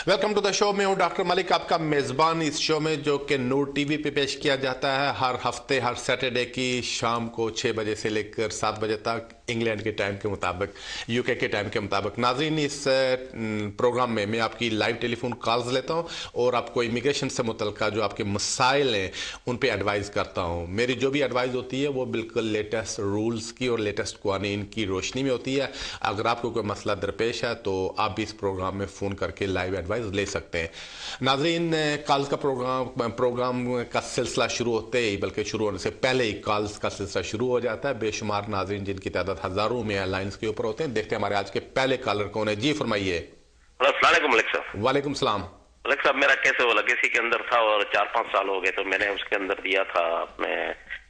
Welcome to the show. मैं हूं doctor Malik, आपका मेज़बान इस शो में, जो कि नूर टीवी पे पेश किया जाता है हर हफ्ते हर सैटरडे की शाम को 6 बजे से लेकर 7 बजे तक, इंग्लैंड के टाइम के मुताबिक, यूके के टाइम के मुताबिक। नाज़रीन, इस प्रोग्राम में मैं आपकी लाइव टेलीफोन कॉल्स लेता हूं और आपको इमिग्रेशन से मुतल्लिका जो आपके मसाइल हैं उन पे एडवाइस करता हूं। मेरी जो भी एडवाइस होती है वो बिल्कुल लेटेस्ट रूल्स की और लेटेस्ट कवानीन की रोशनी में होती है। अगर आपको कोई मसला दरपेश है तो आप भी इस प्रोग्राम में फ़ोन करके लाइव एडवाइस ले सकते हैं। नाजरीन, कॉल्स का प्रोग्राम का सिलसिला शुरू होते ही, बल्कि शुरू होने से पहले ही कॉल्स का सिलसिला शुरू हो जाता है। बेशुमार नाजरीन जिनकी तादाद हज़ारों में एयरलाइंस के ऊपर होते हैं। देखते हैं हमारे आज के पहले कॉलर कौन है। जी फरमाइए। अस्सलाम वालेकुम मलिक साहब। वालेकुम सलाम। मलिक साहब, मेरा केस वो लेगेसी के अंदर था और 4-5 साल हो गए, तो मैंने उसके अंदर दिया था अपने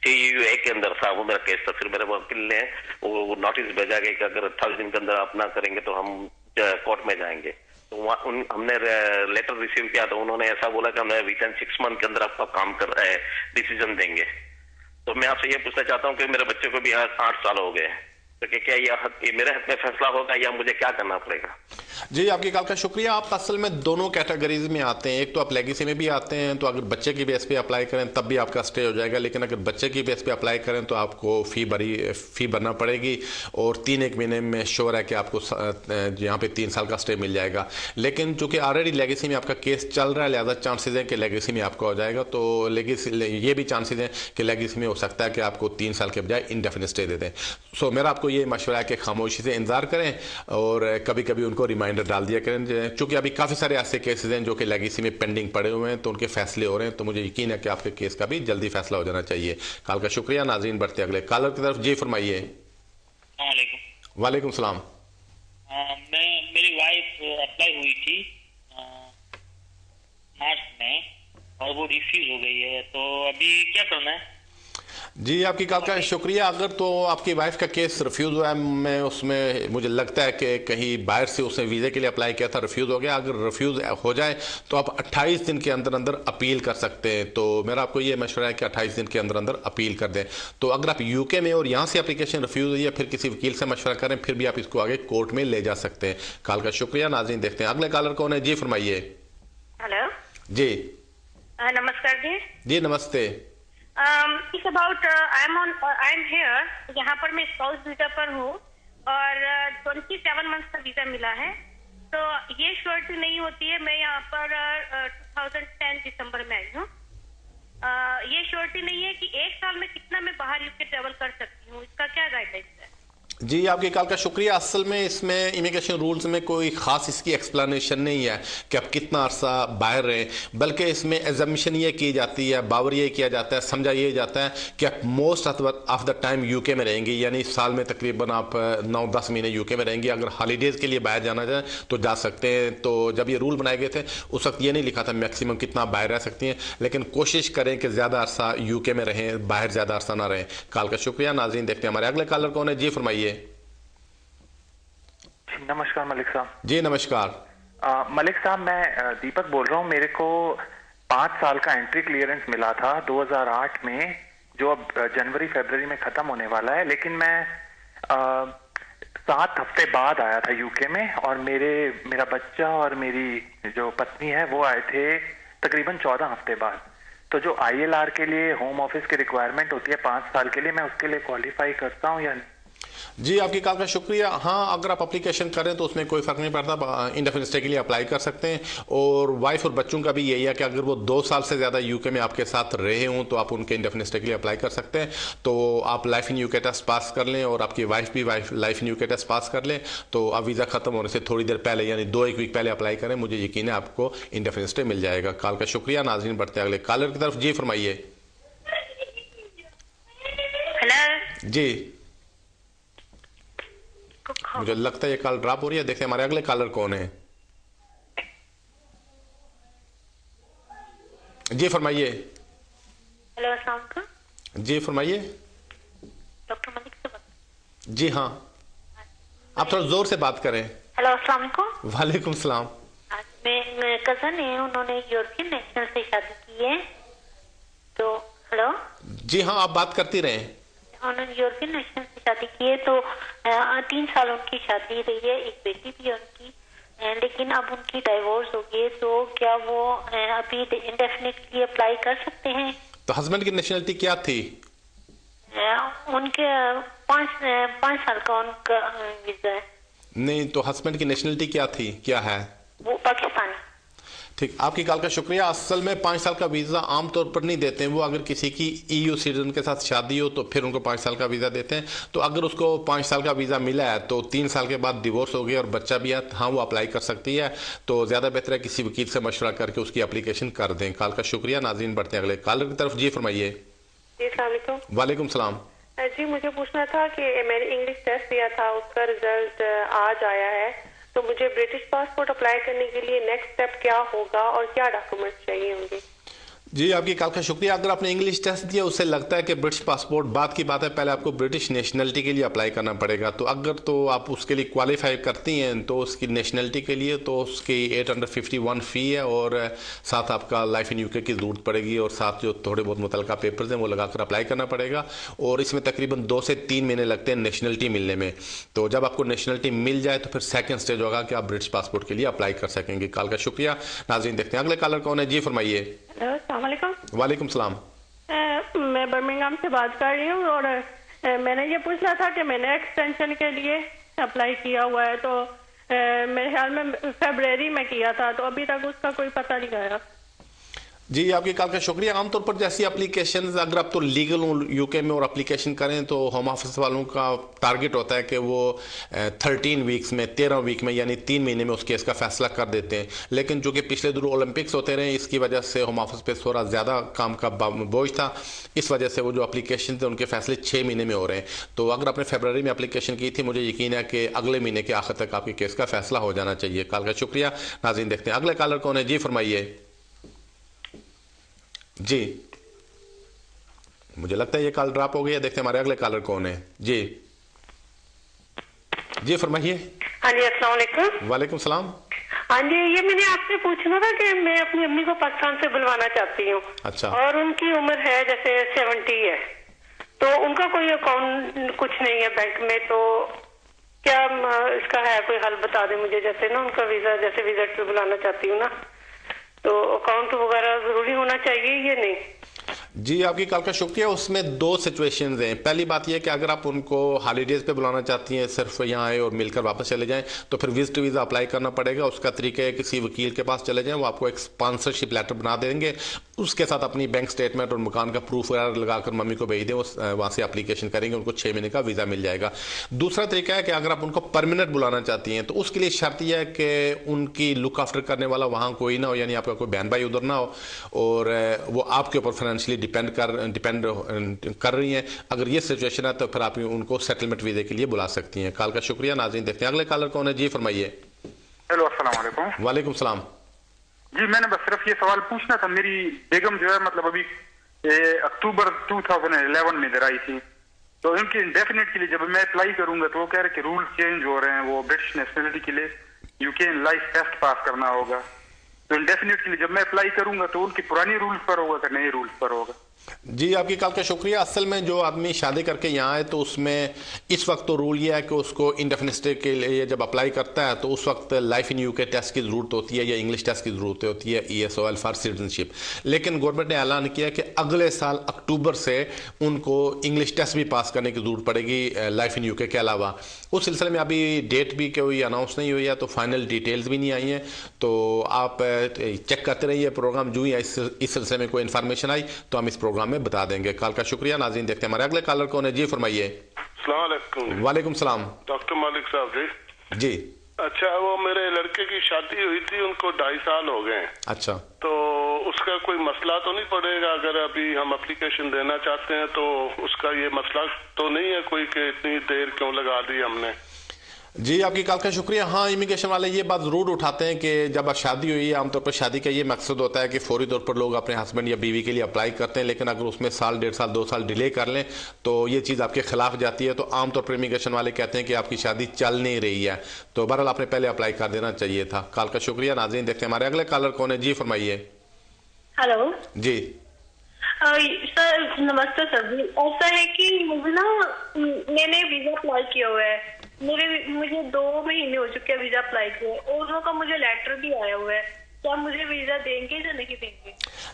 CUA के अंदर था वो मेरा केस था। फिर मेरे वकील ने वो नोटिस भेजा कि अगर 28 दिन के अंदर आप ना करेंगे तो हम कोर्ट में जाएंगे। तो हमने लेटर रिसीव किया तो उन्होंने ऐसा बोला कि हमें विद इन 6 मंथ के अंदर आपका काम कर डिसीजन देंगे। तो मैं आपसे ये पूछना चाहता हूँ कि मेरे बच्चे को भी 8 साल हो गए, तो क्या ये मेरे हक में फैसला होगा या मुझे क्या करना पड़ेगा? जी, आपकी कॉल का शुक्रिया। आप असल में दोनों कैटेगरीज में आते हैं। एक तो आप लेगेसी में भी आते हैं, तो अगर बच्चे की बेस पे अप्लाई करें तब भी आपका स्टे हो जाएगा। लेकिन अगर बच्चे की बेस पे अप्लाई करें तो आपको फ़ी भरना पड़ेगी और 3-1 महीने में श्योर है कि आपको यहाँ पे 3 साल का स्टे मिल जाएगा। लेकिन चूंकि ऑलरेडी लेगेसी में आपका केस चल रहा है, लिहाजा चांसेज हैं कि लेगेसी में आपका हो जाएगा। तो लेगेसी ये भी चांसेज हैं कि लेगेसी में हो सकता है कि आपको 3 साल के बजाय इंडेफिनिट स्टे दे दें। सो मेरा आपको ये मशवरा है कि खामोशी से इंतजार करें और कभी कभी उनको रिमाइंडर डाल दिया करें। चूंकि अभी काफ़ी सारे ऐसे केसेस हैं जो कि लेगेसी में पेंडिंग पड़े हुए हैं, तो उनके फैसले हो रहे हैं। तो मुझे यकीन है कि आपके केस का भी जल्दी फैसला हो जाना चाहिए। कॉल का शुक्रिया। नाजरीन, बढ़ते अगले कॉलर की तरफ। जी फरमाइए। वालेकुम सलाम। मेरी वाइफ अप्लाई हुई थी मार्च में और वो रिफ्यूज हो गई है, तो अभी क्या करना है? जी, आपकी कॉल का शुक्रिया। अगर तो आपकी वाइफ का केस रिफ्यूज़ हुआ है, मैं उसमें मुझे लगता है कि कहीं बाहर से उसने वीज़े के लिए अप्लाई किया था, रिफ्यूज़ हो गया। अगर रिफ्यूज़ हो जाए तो आप 28 दिन के अंदर अंदर अपील कर सकते हैं। तो मेरा आपको ये मशवरा है कि 28 दिन के अंदर अंदर अपील कर दें। तो अगर आप यूके में और यहाँ से एप्लीकेशन रिफ्यूज़ हुई है, फिर किसी वकील से मशवरा करें, फिर भी आप इसको आगे कोर्ट में ले जा सकते हैं। कॉल का शुक्रिया। नाज़रीन, देखते हैं अगले कॉलर कौन है। जी फरमाइए। हेलो जी। नमस्कार जी। जी नमस्ते। It's about I am here. यहाँ पर मैं स्पाउस वीजा पर हूँ और 27 मंथ का वीजा मिला है। तो ये श्योरिटी नहीं होती है। मैं यहाँ पर 2010 दिसंबर में आई हूँ। ये श्योरिटी नहीं है कि 1 साल में कितना मैं बाहर यूके ट्रेवल कर सकती हूँ। इसका क्या गाइडलाइंस है? जी, आपकी कॉल का शुक्रिया। असल में इसमें इमिग्रेशन रूल्स में कोई ख़ास इसकी एक्सप्लेनेशन नहीं है कि आप कितना अरसा बाहर रहें, बल्कि इसमें एजम्पशन ये की जाती है, बावर ये किया जाता है, समझा ये जाता है कि आप most of the time UK में रहेंगे। यानी साल में तकरीबन आप 9-10 महीने यूके में रहेंगे। अगर हॉलीडेज़ के लिए बाहर जाना चाहें तो जा सकते हैं। तो जब ये रूल बनाए गए थे उस वक्त ये नहीं लिखा था मैक्सिमम कितना बाहर रह सकती हैं, लेकिन कोशिश करें कि ज़्यादा अरसा यूके में रहें, बाहर ज़्यादा अरसा ना रहें। कॉल का शुक्रिया। नाज़रीन, देखते हैं हमारे अगले कॉलर कौन है। जी फरमाइए। नमस्कार मलिक साहब। जी नमस्कार। मलिक साहब, मैं दीपक बोल रहा हूँ। मेरे को 5 साल का एंट्री क्लियरेंस मिला था 2008 में, जो अब जनवरी फरवरी में खत्म होने वाला है। लेकिन मैं 7 हफ्ते बाद आया था यूके में, और मेरा बच्चा और मेरी जो पत्नी है वो आए थे तकरीबन 14 हफ्ते बाद। तो जो ILR के लिए होम ऑफिस की रिक्वायरमेंट होती है 5 साल के लिए, मैं उसके लिए क्वालिफाई करता हूँ या नहीं? जी, आपकी कॉल का शुक्रिया। हाँ, अगर आप एप्लीकेशन करें तो उसमें कोई फ़र्क नहीं पड़ता, इंडेफिनिट स्टे के लिए अप्लाई कर सकते हैं। और वाइफ और बच्चों का भी यही है कि अगर वो 2 साल से ज़्यादा यूके में आपके साथ रहे हों तो आप उनके इंडेफिनिट स्टे के लिए अप्लाई कर सकते हैं। तो आप life in UK test pass कर लें और आपकी वाइफ भी life in UK test pass कर लें, तो आप वीज़ा ख़त्म होने से थोड़ी देर पहले यानी 2-1 वीक पहले अप्लाई करें। मुझे यकीन है आपको इंडेफिनिट स्टे मिल जाएगा। कॉल का शुक्रिया। नाज़रीन, बढ़ते अगले कॉलर की तरफ। जी फरमाइए। हेलो जी, मुझे लगता है ये कॉल ड्रॉप हो रही है। देखते हैं हमारे अगले कॉलर कौन है। जी फरमाइए। हेलो, अस्सलाम वालेकुम। जी फरमाइए। डॉक्टर मलिक से बात? जी हाँ, आप थोड़ा जोर से बात करें। हेलो, अस्सलाम वालेकुम। वालेकुम सलाम। मैं कजन है, उन्होंने यूरोपियन नेशनल से शादी की है। तो हेलो। जी हाँ, आप बात करती रहें। उन्होंने यूरोपियन नेशनल से शादी की है, तो 3 साल उनकी शादी रही है, एक बेटी भी है उनकी। लेकिन अब उनकी डाइवोर्स हो गई, तो क्या वो अभी इंडेफिनिटली अप्लाई कर सकते हैं? तो हस्बैंड की नेशनलिटी क्या थी? उनके 5 साल का उनका वीजा है। नहीं, तो हस्बैंड की नेशनलिटी क्या थी, क्या है? वो पाकिस्तानी। ठीक, आपकी कॉल का शुक्रिया। असल में 5 साल का वीज़ा आमतौर पर नहीं देते हैं, वो अगर किसी की EU सिटीजन के साथ शादी हो तो फिर उनको 5 साल का वीज़ा देते हैं। तो अगर उसको 5 साल का वीज़ा मिला है तो 3 साल के बाद डिवोर्स हो गया और बच्चा भी है, हाँ वो अप्लाई कर सकती है। तो ज़्यादा बेहतर है किसी वकील से मशवरा करके उसकी एप्लीकेशन कर दें। कॉल का शुक्रिया। नाज़रीन बढ़ते हैं अगले कॉलर की तरफ। जी फरमाइए। जी अस्सलाम वालेकुम। वालेकुम सलाम। जी मुझे पूछना था कि मैंने इंग्लिश टेस्ट दिया था, उसका रिजल्ट आज आया है, तो मुझे ब्रिटिश पासपोर्ट अप्लाई करने के लिए नेक्स्ट स्टेप क्या होगा और क्या डॉक्यूमेंट्स चाहिए होंगे? जी आपकी कॉल का शुक्रिया। अगर आपने इंग्लिश टेस्ट दिया, उससे लगता है कि ब्रिटिश पासपोर्ट, बात की बात है, पहले आपको ब्रिटिश नेशनलिटी के लिए अप्लाई करना पड़ेगा। तो अगर तो आप उसके लिए क्वालिफाई करती हैं तो उसकी नेशनलिटी के लिए तो उसकी 851 फ़ी है और साथ आपका लाइफ इन यूके की ज़रूरत पड़ेगी और साथ जो थोड़े बहुत मुतलका पेपर्स हैं वो लगाकर अप्लाई करना पड़ेगा। और इसमें तकरीबन 2 से 3 महीने लगते हैं नेशनलिटी मिलने में। तो जब आपको नेशनलिटी मिल जाए तो फिर सेकेंड स्टेज होगा कि आप ब्रिटिश पासपोर्ट के लिए अप्लाई कर सकेंगे। कॉल का शुक्रिया। नाज़रीन देखते हैं अगले कॉलर कौन है। जी फरमाइए। अस्सलाम वालेकुम। वालेकुम सलाम। मैं बर्मिंघम से बात कर रही हूँ और मैंने ये पूछना था कि मैंने एक्सटेंशन के लिए अप्लाई किया हुआ है, तो मेरे ख्याल में फरवरी में किया था, तो अभी तक उसका कोई पता नहीं आया। जी आपकी कॉल का शुक्रिया। आमतौर पर जैसी एप्लीकेशन, अगर आप तो लीगल हो यूके में और एप्लीकेशन करें तो होम ऑफिस वालों का टारगेट होता है कि वो 13 वीक्स में, 13 वीक में यानी 3 महीने में उस केस का फैसला कर देते हैं। लेकिन जो कि पिछले दिनों ओलंपिक्स होते रहे, इसकी वजह से होम ऑफिस पे थोड़ा ज़्यादा काम का बोझ था, इस वजह से वो जो एप्लीकेशन थे उनके फैसले 6 महीने में हो रहे हैं। तो अगर आपने फरवरी में एप्लीकेशन की थी, मुझे यकीन है कि अगले महीने के आखिर तक आपके केस का फैसला हो जाना चाहिए। कॉल का शुक्रिया। नाज़रीन देखते हैं अगले कॉलर कौन है। जी फरमाइए। जी मुझे लगता है ये कॉल ड्रॉप हो गया। देखते हैं हमारे अगले कॉलर कौन है। जी जी फरमाइए। हाँ जी अस्सलाम वालेकुम। वालेकुम सलाम। हाँ जी, ये मैंने आपसे पूछना था कि मैं अपनी अम्मी को पाकिस्तान से बुलवाना चाहती हूँ। अच्छा। और उनकी उम्र है जैसे 70 है, तो उनका कोई अकाउंट कुछ नहीं है बैंक में, तो क्या इसका है कोई हल बता दें मुझे। जैसे ना उनका वीजा, जैसे विजिट पे बुलाना चाहती हूँ ना, तो अकाउंट वगैरह जरूरी होना चाहिए ये नहीं? जी आपकी कॉल का शुक्रिया। उसमें 2 सिचुएशंस हैं। पहली बात यह कि अगर आप उनको हॉलीडेज पे बुलाना चाहती हैं, सिर्फ यहाँ आए और मिलकर वापस चले जाएं, तो फिर विजिट वीज़ा अप्लाई करना पड़ेगा। उसका तरीका है किसी वकील के पास चले जाएं, वो आपको एक स्पॉन्सरशिप लेटर बना देंगे, उसके साथ अपनी बैंक स्टेटमेंट और मकान का प्रूफ वगैरह लगाकर मम्मी को भेज दें, वहाँ से एप्लीकेशन करेंगे, उनको 6 महीने का वीज़ा मिल जाएगा। दूसरा तरीका है कि अगर आप उनको परमानेंट बुलाना चाहती हैं तो उसके लिए शर्त यह है कि उनकी लुक आफ्टर करने वाला वहाँ कोई ना हो, यानी आपका कोई बहन भाई उधर ना हो और वो आपके ऊपर फाइनेंशियली डिपेंड कर रही हैं। अगर ये सिचुएशन है तो फिर आप उनको सेटलमेंट वीज़े के लिए बुला सकती हैं। कॉल का शुक्रिया। नाज़रीन देखते हैं अगले कॉलर कौन है। जी फरमाइए। हेलो अस्सलाम वालेकुम। वालेकुम सलाम। जी मैंने बस सिर्फ ये सवाल पूछना था, मेरी बेगम जो है मतलब अभी अक्टूबर 2011 में इधर आई थी, तो इनकी इंडेफिनिट के लिए जब मैं अप्लाई करूंगा तो वो कह रहे कि रूल चेंज हो रहे हैं, वो ब्रिटिश नेशनलिटी के लिए यूके लाइफ टेस्ट पास करना होगा, तो इंडेफिनिट के लिए जब मैं अप्लाई करूंगा तो उनकी पुरानी रूल्स पर होगा कि नए रूल्स पर होगा? जी आपकी कॉल का शुक्रिया। असल में जो आदमी शादी करके यहाँ आए तो उसमें इस वक्त तो रूल ये है कि उसको इंडेफिनिट स्टे के लिए जब अप्लाई करता है तो उस वक्त लाइफ इन यूके टेस्ट की ज़रूरत होती है या इंग्लिश टेस्ट की ज़रूरत होती है, ESOL फॉर सिटीजनशिप। लेकिन गवर्नमेंट ने ऐलान किया कि अगले साल अक्टूबर से उनको इंग्लिश टेस्ट भी पास करने की ज़रूरत पड़ेगी लाइफ इन यूके के अलावा। उस सिलसिले में अभी डेट भी कोई अनाउंस नहीं हुई है, तो फाइनल डिटेल्स भी नहीं आई हैं। तो आप चेक करते रहिए प्रोग्राम, जो ही इस सिलसिले में कोई इन्फॉर्मेशन आई तो हम इस प्रोग्राम में बता देंगे। कॉल का शुक्रिया। नाज़रीन देखते हैं हमारे अगले कॉलर कौन है। जी फरमाइए। अस्सलाम वालेकुम। वालेकुम सलाम। डॉक्टर मालिक साहब जी। जी अच्छा, वो मेरे लड़के की शादी हुई थी, उनको 2.5 साल हो गए। अच्छा, तो उसका कोई मसला तो नहीं पड़ेगा अगर अभी हम एप्लीकेशन देना चाहते हैं? तो उसका ये मसला तो नहीं है कोई कि इतनी देर क्यों लगा दी हमने? जी आपकी कॉल का शुक्रिया। हाँ, इमिग्रेशन वाले ये बात ज़रूर उठाते हैं कि जब शादी हुई है, आमतौर पर शादी का ये मकसद होता है कि फौरी तौर पर लोग अपने हस्बैंड या बीवी के लिए अप्लाई करते हैं, लेकिन अगर उसमें साल, 1.5 साल, 2 साल डिले कर लें तो ये चीज़ आपके खिलाफ जाती है। तो आमतौर पर इमिग्रेशन वाले कहते हैं कि आपकी शादी चल नहीं रही है, तो बहरहाल आपने पहले अप्लाई कर देना चाहिए था। कॉल का शुक्रिया। नाज़रीन देखते हैं हमारे अगले कॉलर कौन है। जी फरमाइए। हेलो जी सर, नमस्ते सर जी। ऐसा है कि मुझे ना, मैंने वीजा अप्लाई किया हुआ है मुझे 2 महीने हो चुके हैं वीजा अप्लाई किए और उनका मुझे लेटर भी आया हुआ है। क्या मुझे वीजा देंगे या नहीं देंगे?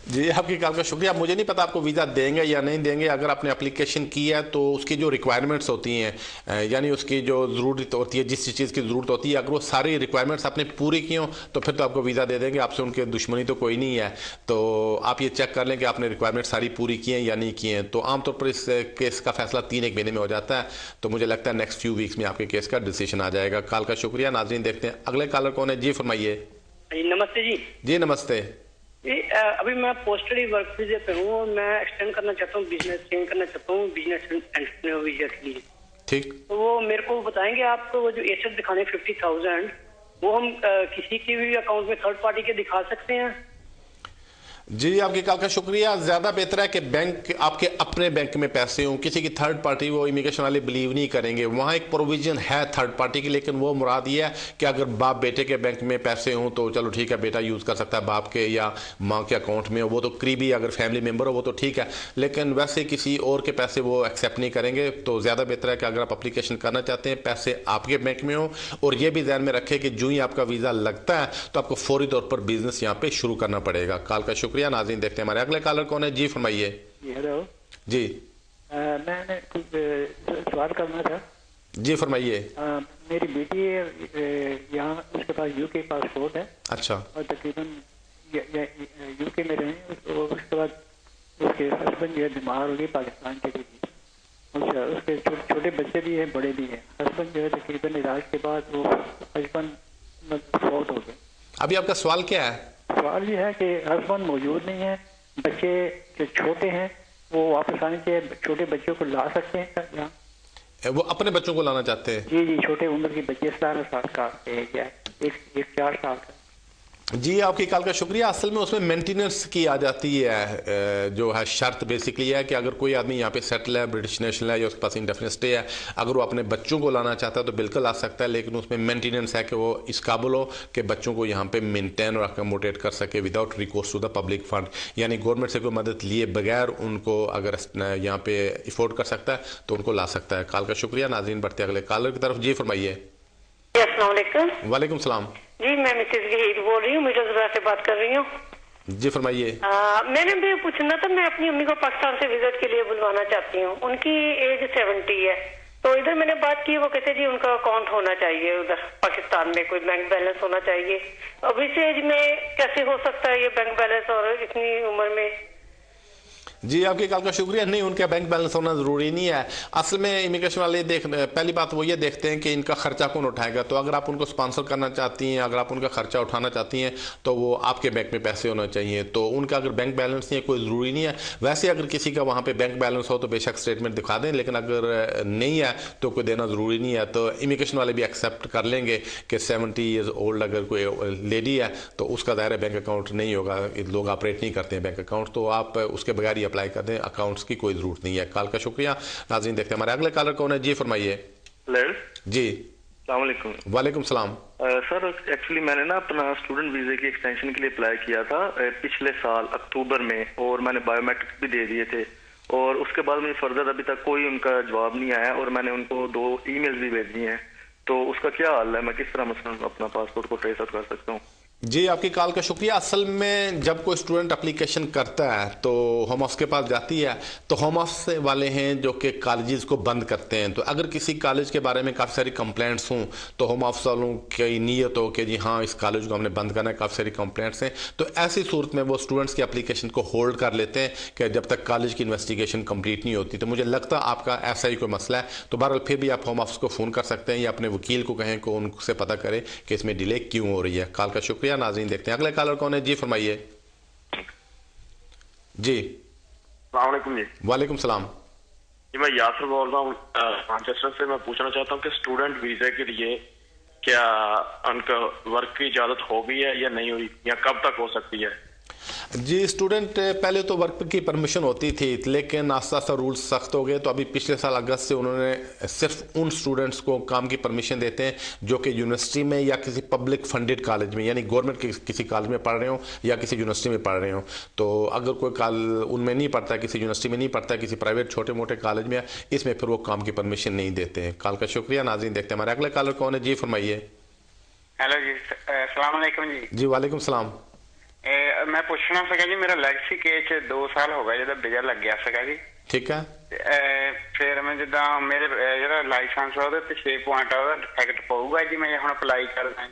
जी, आपकी कॉल का शुक्रिया। मुझे नहीं पता आपको वीज़ा देंगे या नहीं देंगे। अगर आपने एप्लीकेशन की है तो उसकी जो रिक्वायरमेंट्स होती हैं, यानी उसकी जो ज़रूरत होती है, जिस चीज़ की ज़रूरत होती है, अगर वो सारी रिक्वायरमेंट्स आपने पूरी की हों तो फिर तो आपको वीज़ा दे देंगे। आपसे उनके दुश्मनी तो कोई नहीं है। तो आप ये चेक कर लें कि आपने रिक्वायरमेंट सारी पूरी की हैं या नहीं की हैं। तो आमतौर पर इस केस का फैसला 3-1 महीने में हो जाता है। तो मुझे लगता है नेक्स्ट फ्यू वीक्स में आपके केस का डिसीजन आ जाएगा। कॉल का शुक्रिया। नाज़रीन, देखते हैं अगले कॉलर कौन है। जी फरमाइए। नमस्ते जी। जी नमस्ते। अभी मैं पोस्टली वर्क वीजा पे हूँ। मैं एक्सटेंड करना चाहता हूँ, बिजनेस चेंज करना चाहता हूँ, बिजनेस एंटरप्रेन्योर वीजा के लिए। ठीक। तो वो मेरे को बताएंगे आपको, वो जो एसेट दिखाने 50,000, वो हम किसी के भी अकाउंट में थर्ड पार्टी के दिखा सकते हैं? जी, आपकी कॉल का शुक्रिया। ज़्यादा बेहतर है कि बैंक आपके अपने बैंक में पैसे हों, किसी की थर्ड पार्टी वो इमिग्रेशन वाले बिलीव नहीं करेंगे। वहाँ एक प्रोविजन है थर्ड पार्टी की, लेकिन वो मुराद ये है कि अगर बाप बेटे के बैंक में पैसे हों तो चलो ठीक है, बेटा यूज़ कर सकता है बाप के या माँ के अकाउंट में, वो तो करीबी अगर फैमिली मेम्बर हो वो तो ठीक है, लेकिन वैसे किसी और के पैसे वो एक्सेप्ट नहीं करेंगे। तो ज़्यादा बेहतर है कि अगर आप अप्लीकेशन करना चाहते हैं पैसे आपके बैंक में हो, और ये भी ध्यान में रखें कि जो ही आपका वीज़ा लगता है तो आपको फौरी तौर पर बिजनेस यहाँ पे शुरू करना पड़ेगा। कॉल का शुक्रिया। नाज़रीन, देखते हैं हमारे अगले कॉलर कौन है। जी फरमाइए। हेलो जी। मैंने कुछ सवाल करना था। जी फरमाइए। मेरी बेटी है यहाँ, उसके पास यूके पासपोर्ट है। अच्छा। और तकरीबन यूके में रहे, उसके बाद उसके हस्बैंड जो है बीमार हो गए, पाकिस्तान चली गई। उसके छोटे बच्चे भी हैं, बड़े भी हैं। हस्बैंड जो है तकरीबन इलाज के बाद वो हस्बैंड फौत हो गए। अभी आपका सवाल क्या है? सवाल ये है कि हस्बैंड मौजूद नहीं है, बच्चे जो छोटे हैं वो वापस आने के, छोटे बच्चों को ला सकते हैं यहाँ? वो अपने बच्चों को लाना चाहते हैं? जी, छोटे उम्र के बच्चे 17 साल का है, क्या एक 4 साल का। जी, आपकी कॉल का शुक्रिया। असल में उसमें मेंटेनेंस की आ जाती है, जो है शर्त बेसिकली है कि अगर कोई आदमी यहाँ पे सेटल है, ब्रिटिश नेशनल है या उसके पास इंडेफिनिट स्टे है, अगर वो अपने बच्चों को लाना चाहता है तो बिल्कुल आ सकता है, लेकिन उसमें मेंटेनेंस है कि वो इस काबिल हो कि बच्चों को यहाँ पे मेंटेन और अकोमोडेट कर सके without recourse to the public fund, यानी गवर्नमेंट से कोई मदद लिए बगैर उनको अगर यहाँ पे अफोर्ड कर सकता है तो उनको ला सकता है। कॉल का शुक्रिया। नाज़रीन, बढ़ते अगले कॉलर की तरफ। जी फरमाइए। वालेकुम सलाम। जी, मैं मिसेज गहीर बोल रही हूँ, मिर्जापुर से बात कर रही हूँ। जी फरमाइए। मैंने भी पूछना था, मैं अपनी अम्मी को पाकिस्तान से विजिट के लिए बुलवाना चाहती हूँ। उनकी एज 70 है। तो इधर मैंने बात की, वो कहते जी उनका अकाउंट होना चाहिए उधर पाकिस्तान में, कोई बैंक बैलेंस होना चाहिए। अब इस एज में कैसे हो सकता है ये बैंक बैलेंस और इतनी उम्र में? जी, आपकी कॉल का शुक्रिया। नहीं, उनका बैंक बैलेंस होना ज़रूरी नहीं है। असल में इमिग्रेशन वाले पहली बात वो ये देखते हैं कि इनका खर्चा कौन उठाएगा। तो अगर आप उनको स्पॉन्सर करना चाहती हैं, अगर आप उनका खर्चा उठाना चाहती हैं तो वो आपके बैंक में पैसे होना चाहिए। तो उनका अगर बैंक बैलेंस नहीं है कोई ज़रूरी नहीं है। वैसे अगर किसी का वहाँ पे बैंक बैलेंस हो तो बेशक स्टेटमेंट दिखा दें, लेकिन अगर नहीं है तो कोई देना ज़रूरी नहीं है। तो इमिग्रेशन वाले भी एक्सेप्ट कर लेंगे कि 70 ईयर्स ओल्ड अगर कोई लेडी है तो उसका दायरा बैंक अकाउंट नहीं होगा। लोग ऑपरेट नहीं करते हैं बैंक अकाउंट, तो आप उसके बगैर ही अप्लाई कर दें, अकाउंट्स की कोई जरूरत नहीं है। कॉल का शुक्रिया। नाज़रीन, देखते हैं हमारे अगले कॉलर कौन है। जी फरमाइए। जी वालेकुम सलाम। सर, एक्चुअली मैंने ना अपना स्टूडेंट वीजे की एक्सटेंशन के लिए अप्लाई किया था पिछले साल अक्टूबर में, और मैंने बायोमेट्रिक भी दे दिए थे, और उसके बाद मुझे फर्दर अभी तक कोई उनका जवाब नहीं आया, और मैंने उनको 2 ईमेल्स भी भेज दिए हैं। तो उसका क्या हाल है? मैं किस तरह मसलन अपना पासपोर्ट को ट्रेस आउट कर सकता हूँ? जी, आपकी कॉल का शुक्रिया। असल में जब कोई स्टूडेंट एप्लीकेशन करता है तो होम ऑफिस के पास जाती है, तो होम ऑफिस वाले हैं जो कि कॉलेजेस को बंद करते हैं। तो अगर किसी कॉलेज के बारे में काफ़ी सारी कंप्लेंट्स हों तो होम ऑफिस वालों की नीयत हो कि जी हाँ इस कॉलेज को हमने बंद करना है, काफ़ी सारी कंप्लेंट्स हैं, तो ऐसी सूरत में वो स्टूडेंट्स की एप्लीकेशन को होल्ड कर लेते हैं कि जब तक कॉलेज की इन्वेस्टिगेशन कंप्लीट नहीं होती। तो मुझे लगता है आपका ऐसा ही कोई मसला है। तो बहरहाल फिर भी आप होम ऑफिस को फ़ोन कर सकते हैं या अपने वकील को कहें कि उनसे पता करें कि इसमें डिले क्यों हो रही है। कॉल का शुक्रिया। नाज़रीन, देखते हैं अगले कॉलर कौन है। जी फरमाइए। जी जी। वालेकुम सलाम। जी, मैं यासर बोल रहा हूँ मैनचेस्टर से। मैं पूछना चाहता हूँ कि स्टूडेंट वीजा के लिए क्या उनका वर्क की इजाजत हो गई है या नहीं हुई, या कब तक हो सकती है? जी, स्टूडेंट पहले तो वर्क की परमिशन होती थी, लेकिन आस्ता आस्ता रूल्स सख्त हो गए। तो अभी पिछले साल अगस्त से उन्होंने सिर्फ उन स्टूडेंट्स को काम की परमिशन देते हैं जो कि यूनिवर्सिटी में या किसी पब्लिक फंडेड कॉलेज में, यानी गवर्नमेंट के किसी कॉलेज में पढ़ रहे हो या किसी यूनिवर्सिटी में पढ़ रहे हो। तो अगर कोई उनमें नहीं पढ़ता, किसी यूनिवर्सिटी में नहीं पढ़ता, किसी प्राइवेट छोटे मोटे कॉलेज में, इसमें फिर वो काम की परमिशन नहीं देते हैं। कॉल का शुक्रिया। नाज़रीन, देखते हैं हमारे अगले कॉलर कौन है। जी फरमाइए। हेलो जी, अस्सलाम वालेकुम जी। जी वालेकुम सलाम। मैं पूछना सका जी, मेरा ਲੈਗਸੀ ਕੇਸ 2 ਸਾਲ ਹੋ ਗਏ ਜਦੋਂ ਵੀਜ਼ਾ ਲੱਗ ਗਿਆ ਸੀਗਾ ਜੀ। ठीक है। ਫਿਰ ਮੈਂ ਜਿੱਦਾਂ ਮੇਰੇ ਜਿਹੜਾ ਲਾਇਸੈਂਸ ਉਹਦੇ ਤੇ 6 ਪੁਆਇੰਟ ਉਹਦਾ ਇਫੈਕਟ ਪਊਗਾ ਜੀ, मैं ਹੁਣ ਅਪਲਾਈ ਕਰਦਾ।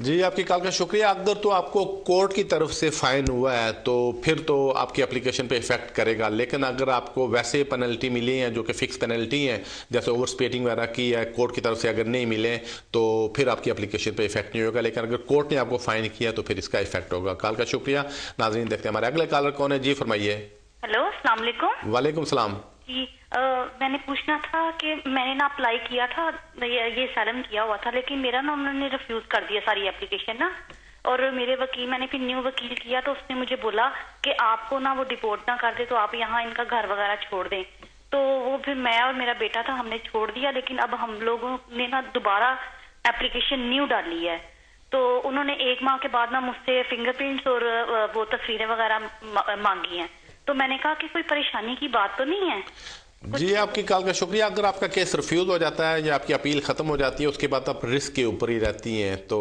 जी आपकी कॉल का शुक्रिया। अगर तो आपको कोर्ट की तरफ से फाइन हुआ है तो फिर तो आपकी एप्लीकेशन पे इफेक्ट करेगा, लेकिन अगर आपको वैसे पेनल्टी मिली है जो कि फिक्स पेनल्टी है, जैसे ओवर स्पेटिंग वगैरह की है, कोर्ट की तरफ से अगर नहीं मिले तो फिर आपकी एप्लीकेशन पे इफेक्ट नहीं होगा। लेकिन अगर कोर्ट ने आपको फाइन किया तो फिर इसका इफेक्ट होगा। कॉल का शुक्रिया। नाज़रीन, देखते हैं हमारे अगले कॉलर कौन है। जी फरमाइए। हेलो, अस्सलाम वालेकुम। वालेकुम सलाम। जी मैंने पूछना था कि मैंने ना अप्लाई किया था, ये सैलम किया हुआ था, लेकिन मेरा ना उन्होंने रिफ्यूज कर दिया सारी एप्लीकेशन ना। और मेरे वकील, मैंने फिर न्यू वकील किया तो उसने मुझे बोला कि आपको ना वो डिपोर्ट ना कर दे तो आप यहाँ इनका घर वगैरह छोड़ दें। तो वो फिर मैं और मेरा बेटा था, हमने छोड़ दिया। लेकिन अब हम लोगों ने ना दोबारा एप्लीकेशन न्यू डाली है। तो उन्होंने 1 माह के बाद ना मुझसे फिंगरप्रिंट्स और वो तस्वीरें वगैरह मांगी हैं। तो मैंने कहा कि कोई परेशानी की बात तो नहीं है। जी आपकी कॉल का शुक्रिया। अगर आपका केस रिफ्यूज हो जाता है या आपकी अपील ख़त्म हो जाती है, उसके बाद आप रिस्क के ऊपर ही रहती हैं। तो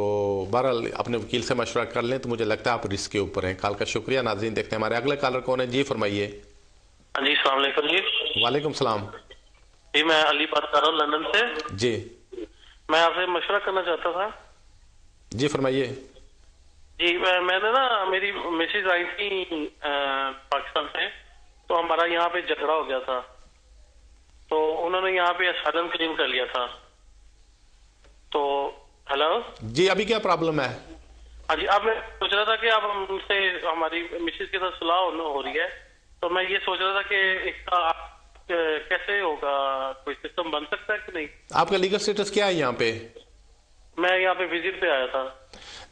बहरहाल अपने वकील से मशवरा कर लें, तो मुझे लगता है आप रिस्क के ऊपर हैं। कॉल का शुक्रिया। नाज़रीन, देखते हैं हमारे अगले कॉलर कौन है। जी फरमाइए। जी अस्सलाम वालेकुम जी। वालेकुम सलाम। जी मैं अली बात कर रहा हूँ लंदन से। जी मैं आपसे मशवरा करना चाहता था। जी फरमाइए। जी मैंने ना, मेरी मिसेज आई थी पाकिस्तान से, तो हमारा यहाँ पे झगड़ा हो गया था। तो उन्होंने यहाँ पे असाइलम क्लेम कर लिया था। तो हेलो जी, अभी क्या प्रॉब्लम है? हाँ जी, अब मैं सोच रहा था कि अब हमसे हमारी मिसेज के साथ सुलह हो रही है, तो मैं ये सोच रहा था कि इसका कैसे होगा, कोई सिस्टम बन सकता है कि नहीं? आपका लीगल स्टेटस क्या है यहाँ पे? मैं यहाँ पे विजिट पे आया था।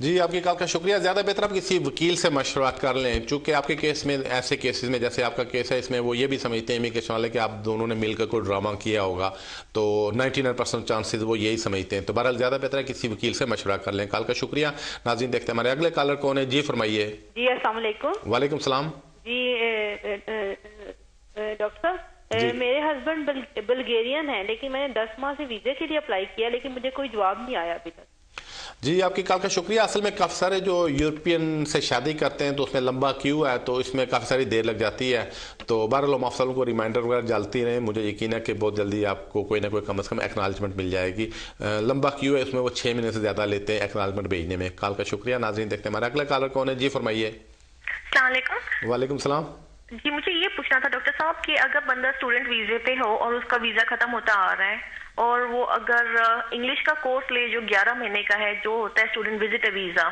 जी आपकी कॉल का शुक्रिया। ज़्यादा बेहतर आप किसी वकील से मशवरा कर लें, चूँकि आपके केस में, ऐसे केसेस में जैसे आपका केस है, इसमें वो ये भी समझते हैं इमिग्रेशन वाले कि आप दोनों ने मिलकर कोई ड्रामा किया होगा। तो 99% चांसेस वो यही समझते हैं। तो बहरहाल ज़्यादा बेहतर है किसी वकील से मशवरा कर लें। कॉल का शुक्रिया। नाज़रीन, देखते हैं हमारे अगले कॉलर कौन है। जी फरमाइए। जी अस्सलाम वालेकुम। वालेकुम सलाम। जी डॉक्टर साहब, मेरे हस्बैंड बल्गेरियन है, लेकिन मैंने 10 माह से वीजे के लिए अप्लाई किया, लेकिन मुझे कोई जवाब नहीं आया अभी तक। जी आपकी कॉल का शुक्रिया। असल में काफ़ी सारे जो यूरोपियन से शादी करते हैं तो उसमें लंबा क्यू है, तो इसमें काफ़ी सारी देर लग जाती है। तो बहरहाल हम अफसरों को रिमाइंडर वगैरह डालती रहें। मुझे यकीन है कि बहुत जल्दी आपको कोई ना कोई कम से कम एक्नॉलेजमेंट मिल जाएगी। लंबा क्यू है, उसमें वो 6 महीने से ज़्यादा लेते हैं एक्नॉलेजमेंट भेजने में। कॉल का शुक्रिया। नाज़रीन, देखते हैं हमारा अगला कॉलर कौन है। जी फरमाइए। वालेकुम सलाम। जी मुझे ये पूछना था डॉक्टर साहब कि अगर बंदा स्टूडेंट वीजे पे हो और उसका वीजा खत्म होता आ रहा है, और वो अगर इंग्लिश का कोर्स ले जो 11 महीने का है, जो होता है स्टूडेंट विजिटर वीजा,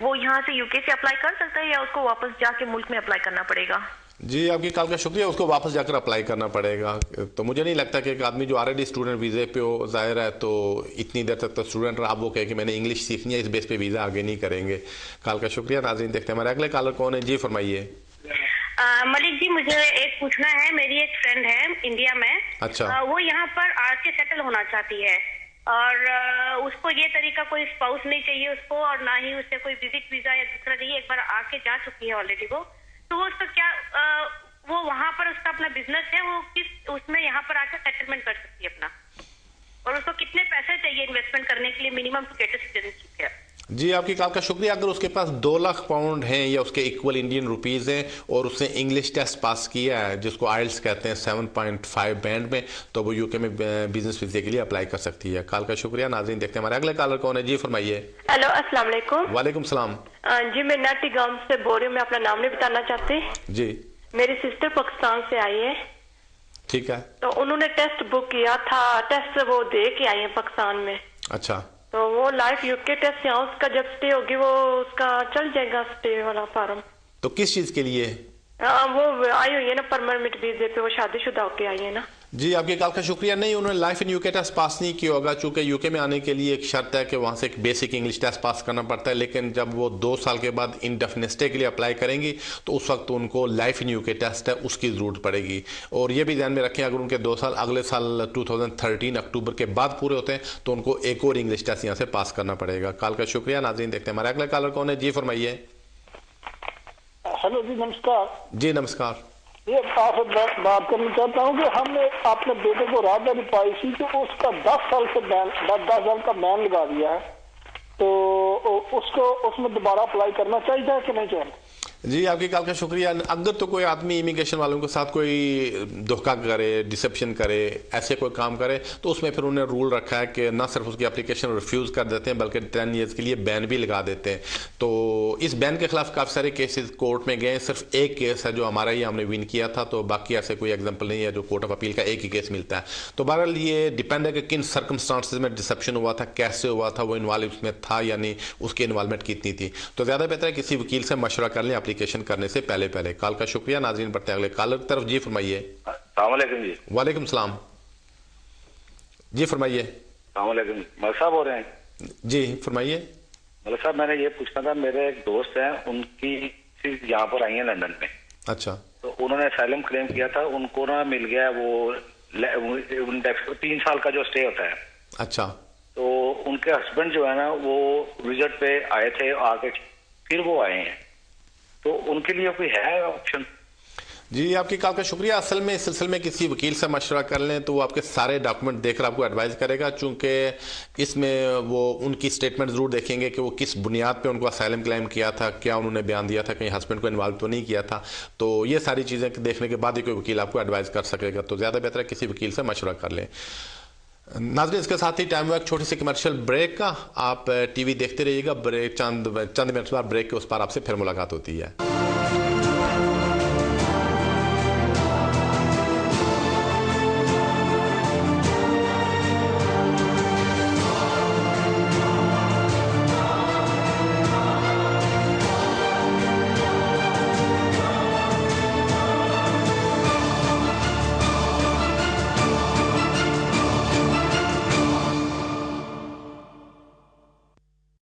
वो यहाँ से यूके से अप्लाई कर सकता है या उसको वापस जाके मुल्क में अप्लाई करना पड़ेगा? जी आपकी कॉल का शुक्रिया। उसको वापस जाकर अप्लाई करना पड़ेगा। तो मुझे नहीं लगता कि एक आदमी जो ऑलरेडी स्टूडेंट वीज़े पे हो, ज़ाहिर है तो इतनी देर तक तो स्टूडेंट रहा, वो कहे कि मैंने इंग्लिश सीखनी है, इस बेस पे वीज़ा आगे नहीं करेंगे। कॉल का शुक्रिया। नाज़रीन, देखते हैं हमारे अगले कॉलर कौन है। जी फरमाइए। मलिक जी, मुझे एक पूछना है। मेरी एक फ्रेंड है इंडिया में। अच्छा। वो यहाँ पर आके सेटल होना चाहती है, और उसको ये तरीका, कोई स्पाउस नहीं चाहिए उसको, और ना ही उससे कोई विजिट वीजा या दूसरा चाहिए। एक बार आके जा चुकी है ऑलरेडी वो। तो वो उसका क्या, वो वहाँ पर उसका अपना बिजनेस है, वो किस उसमें यहाँ पर आकर सेटलमेंट कर सकती है अपना, और उसको कितने पैसे चाहिए इन्वेस्टमेंट करने के लिए मिनिमम टू गेट सिटीजनशिप है? जी आपकी कॉल का शुक्रिया। अगर उसके पास 2 लाख पाउंड हैं या उसके इक्वल इंडियन रुपीज़ हैं और उसने इंग्लिश टेस्ट पास किया है, जिसको आइल्स कहते हैं 7.5 बैंड में, तो वो यूके में बिजनेस वीज़े के लिए अप्लाई कर सकती है। कॉल का शुक्रिया। नाज़रीन, देखते हैं हमारे अगले कॉलर कौन है। जी फरमाइए। हेलो अस्सलाम वालेकुम। वालेकुम सलाम। जी मैं नाटी गांव से बोल रही हूँ, मैं अपना नाम नहीं बताना चाहती। जी मेरी सिस्टर पाकिस्तान से आई है। ठीक है। तो उन्होंने टेस्ट बुक किया था, टेस्ट वो दे के आई है पाकिस्तान में। अच्छा। तो वो लाइफ यूके टेस्ट यहाँ, उसका जब स्टे होगी वो उसका चल जाएगा स्टे वाला फार्म। तो किस चीज़ के लिए? वो आई हुई है ना परमानेंट वीजे पे, वो शादीशुदा होके आई है ना। जी, आपके कॉल का शुक्रिया। नहीं, उन्होंने life in UK test pass नहीं किया होगा, चूंकि यूके में आने के लिए एक शर्त है कि वहाँ से एक बेसिक इंग्लिश टेस्ट पास करना पड़ता है, लेकिन जब वो 2 साल के बाद इंडेफिनिट स्टे के लिए अप्लाई करेंगी तो उस वक्त उनको लाइफ इन यूके टेस्ट है उसकी ज़रूरत पड़ेगी। और ये भी ध्यान में रखें, अगर उनके 2 साल अगले साल 2013 अक्टूबर के बाद पूरे होते हैं तो उनको एक और इंग्लिश टेस्ट यहाँ से पास करना पड़ेगा। कॉल का शुक्रिया। नाज़रीन, देखते हैं हमारे अगला कॉलर कौन है। जी फरमाइए। हेलो जी, नमस्कार। जी नमस्कार। ये आपसे बात करना चाहता हूँ कि हमने अपने बेटे को राहबरी पाई थी तो उसका 10 साल से बैन 10 साल का बैन लगा दिया है, तो उसको उसमें दोबारा अप्लाई करना चाहिए कि नहीं चाहिए? जी, आपकी कॉल का शुक्रिया। अगर तो कोई आदमी इमिग्रेशन वालों के साथ कोई धोखा करे, डिसेप्शन करे, ऐसे कोई काम करे तो उसमें फिर उन्हें रूल रखा है कि ना सिर्फ उसकी एप्लीकेशन रिफ्यूज़ कर देते हैं बल्कि 10 ईयर्स के लिए बैन भी लगा देते हैं। तो इस बैन के खिलाफ काफ़ी सारे केसेस कोर्ट में गए। सिर्फ एक केस है जो हमारा ही हमने विन किया था, तो बाकी ऐसे कोई एग्जाम्पल नहीं है जो कोर्ट ऑफ अपील का एक ही केस मिलता है। तो बहरहाल ये डिपेंड है कि किन सर्कमस्टांसेस में डिसेप्शन हुआ था, कैसे हुआ था, वो इन्वॉल्व उसमें था यानी उसकी इन्वॉल्वमेंट कितनी थी। तो ज़्यादा बेहतर है किसी वकील से मशवरा कर लें एप्लीकेशन करने से पहले। कॉल का शुक्रिया। नाज़रीन, बढ़ते हैं अगले कॉलर की तरफ। जी फरमाइए। अस्सलाम वालेकुम जी। वालेकुम सलाम। जी फरमाइए। अस्सलाम वालेकुम, मलिक साहब हो रहे हैं? जी फरमाइए। मलिक साहब, मैंने ये पूछना था, मेरे एक दोस्त हैं, उनकी चीज यहाँ पर आई है लंदन में। अच्छा। तो उन्होंने असाइलम क्लेम किया था, उनको ना मिल गया वो 3 साल का जो स्टे होता है। अच्छा। तो उनके हस्बैंड जो है ना वो विजिट पे आए थे, आके फिर वो आए हैं, तो उनके लिए कोई है ऑप्शन? जी, आपकी कॉल का शुक्रिया। असल में इस सिलसिले में किसी वकील से मशवरा कर लें तो वो आपके सारे डॉक्यूमेंट देखकर आपको एडवाइस करेगा, चूंकि इसमें वो उनकी स्टेटमेंट ज़रूर देखेंगे कि वो किस बुनियाद पे उनको असाइलम क्लेम किया था, क्या उन्होंने बयान दिया था, कहीं हस्बैंड को इन्वॉल्व तो नहीं किया था। तो ये सारी चीज़ें देखने के बाद ही कोई वकील आपको एडवाइस कर सकेगा। तो ज़्यादा बेहतर है किसी वकील से मशवरा कर लें। नाज़रीन, इसके साथ ही टाइम हुआ एक छोटी सी कमर्शियल ब्रेक का। आप टीवी देखते रहिएगा। ब्रेक चंद मिनट बाद ब्रेक के उस पर आपसे फिर मुलाकात होती है।